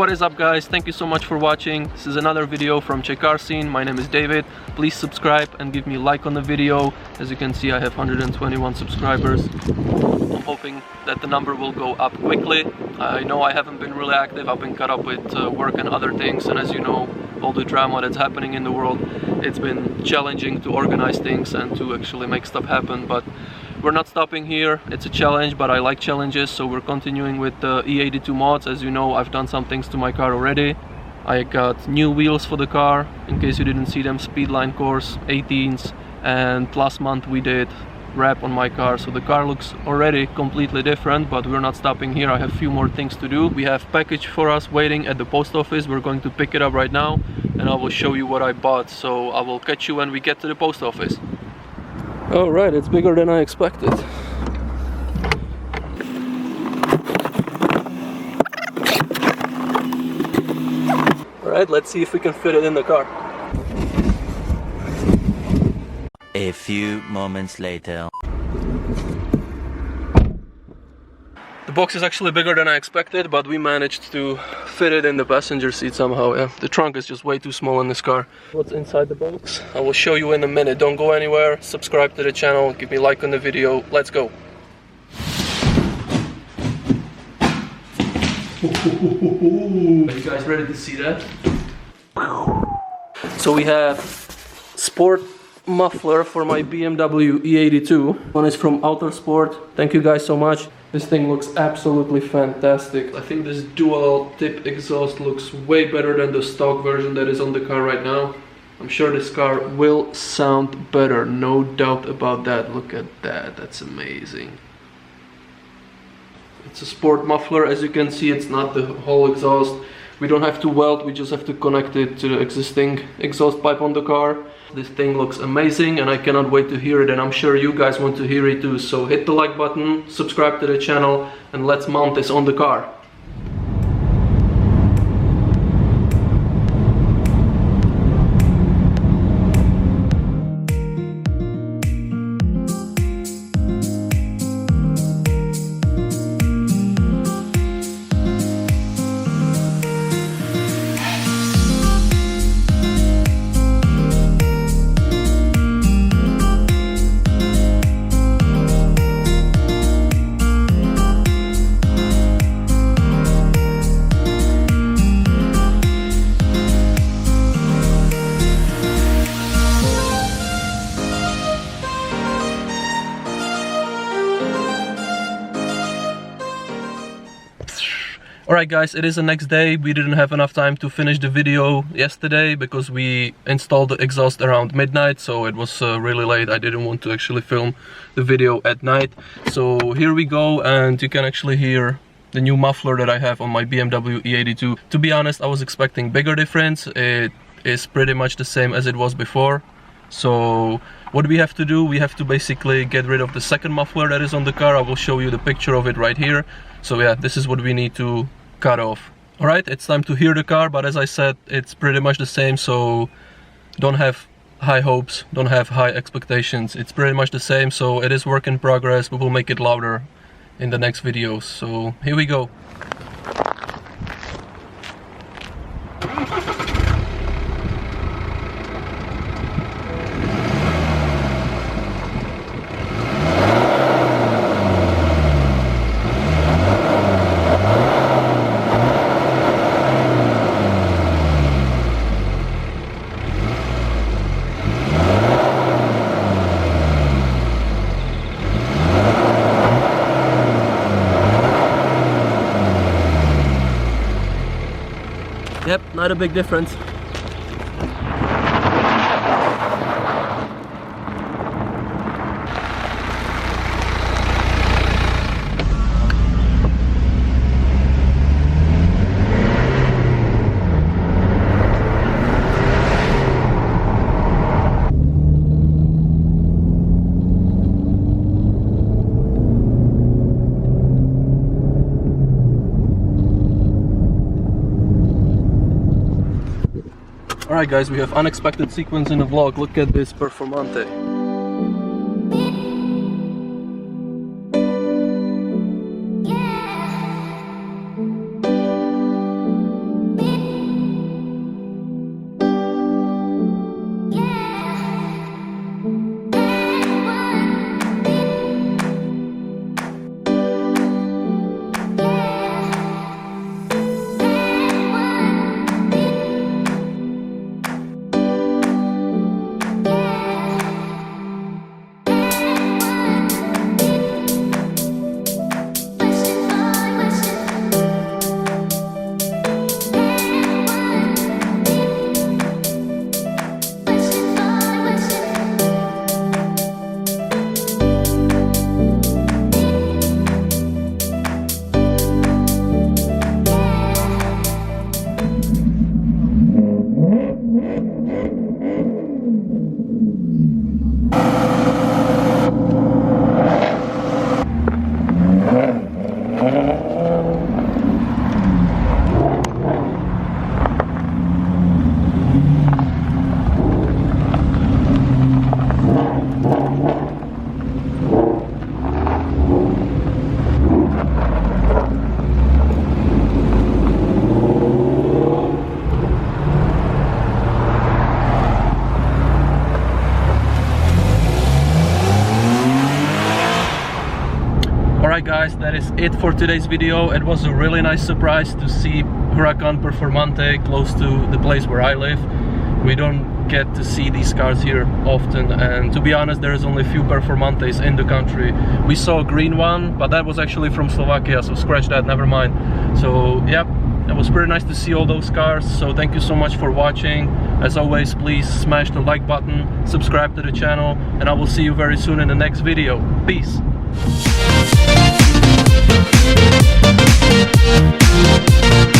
What is up, guys? Thank you so much for watching. This is another video from CzechCarScene. My name is David. Please subscribe and give me a like on the video. As you can see, I have 121 subscribers. I'm hoping that the number will go up quickly. I know I haven't been really active. I've been caught up with work and other things, and as you know, all the drama that's happening in the world, it's been challenging to organize things and to actually make stuff happen, but we're not stopping here. It's a challenge, but I like challenges, so we're continuing with the E82 mods. As you know, I've done some things to my car already. I got new wheels for the car, in case you didn't see them, Speedline course 18s, and last month we did wrap on my car, so the car looks already completely different, but we're not stopping here. I have a few more things to do. We have package for us waiting at the post office. We're going to pick it up right now and I will show you what I bought, so I will catch you when we get to the post office. All right, it's bigger than I expected. All right, let's see if we can fit it in the car. A few moments later. The box is actually bigger than I expected, but we managed to fit it in the passenger seat somehow. Yeah, the trunk is just way too small in this car. What's inside the box? I will show you in a minute. Don't go anywhere. Subscribe to the channel. Give me a like on the video. Let's go. Are you guys ready to see that? So we have sport muffler for my BMW E82. One is from Outer Sport. Thank you guys so much. This thing looks absolutely fantastic. I think this dual tip exhaust looks way better than the stock version that is on the car right now. I'm sure this car will sound better, no doubt about that. Look at that, that's amazing. It's a sport muffler. As you can see, it's not the whole exhaust. We don't have to weld, we just have to connect it to the existing exhaust pipe on the car. This thing looks amazing and I cannot wait to hear it, and I'm sure you guys want to hear it too. So hit the like button, subscribe to the channel, and let's mount this on the car. Alright guys, it is the next day. We didn't have enough time to finish the video yesterday because we installed the exhaust around midnight, so it was really late. I didn't want to actually film the video at night. So here we go, and you can actually hear the new muffler that I have on my BMW E82. To be honest, I was expecting bigger difference. It is pretty much the same as it was before. So what we have to do, we have to basically get rid of the second muffler that is on the car. I will show you the picture of it right here. So yeah, this is what we need to cut off. Alright, it's time to hear the car, but as I said, it's pretty much the same, so don't have high hopes, don't have high expectations. It's pretty much the same, so it is work in progress. We will make it louder in the next videos. So here we go. Yep, not a big difference. Alright guys, we have unexpected sequence in the vlog. Look at this Performante. Alright guys, that is it for today's video. It was a really nice surprise to see Huracan Performante close to the place where I live. We don't get to see these cars here often, and to be honest, there is only a few Performantes in the country. We saw a green one, but that was actually from Slovakia, so scratch that, never mind. So yeah, it was pretty nice to see all those cars. So thank you so much for watching. As always, please smash the like button, subscribe to the channel, and I will see you very soon in the next video. Peace! We'll be right back.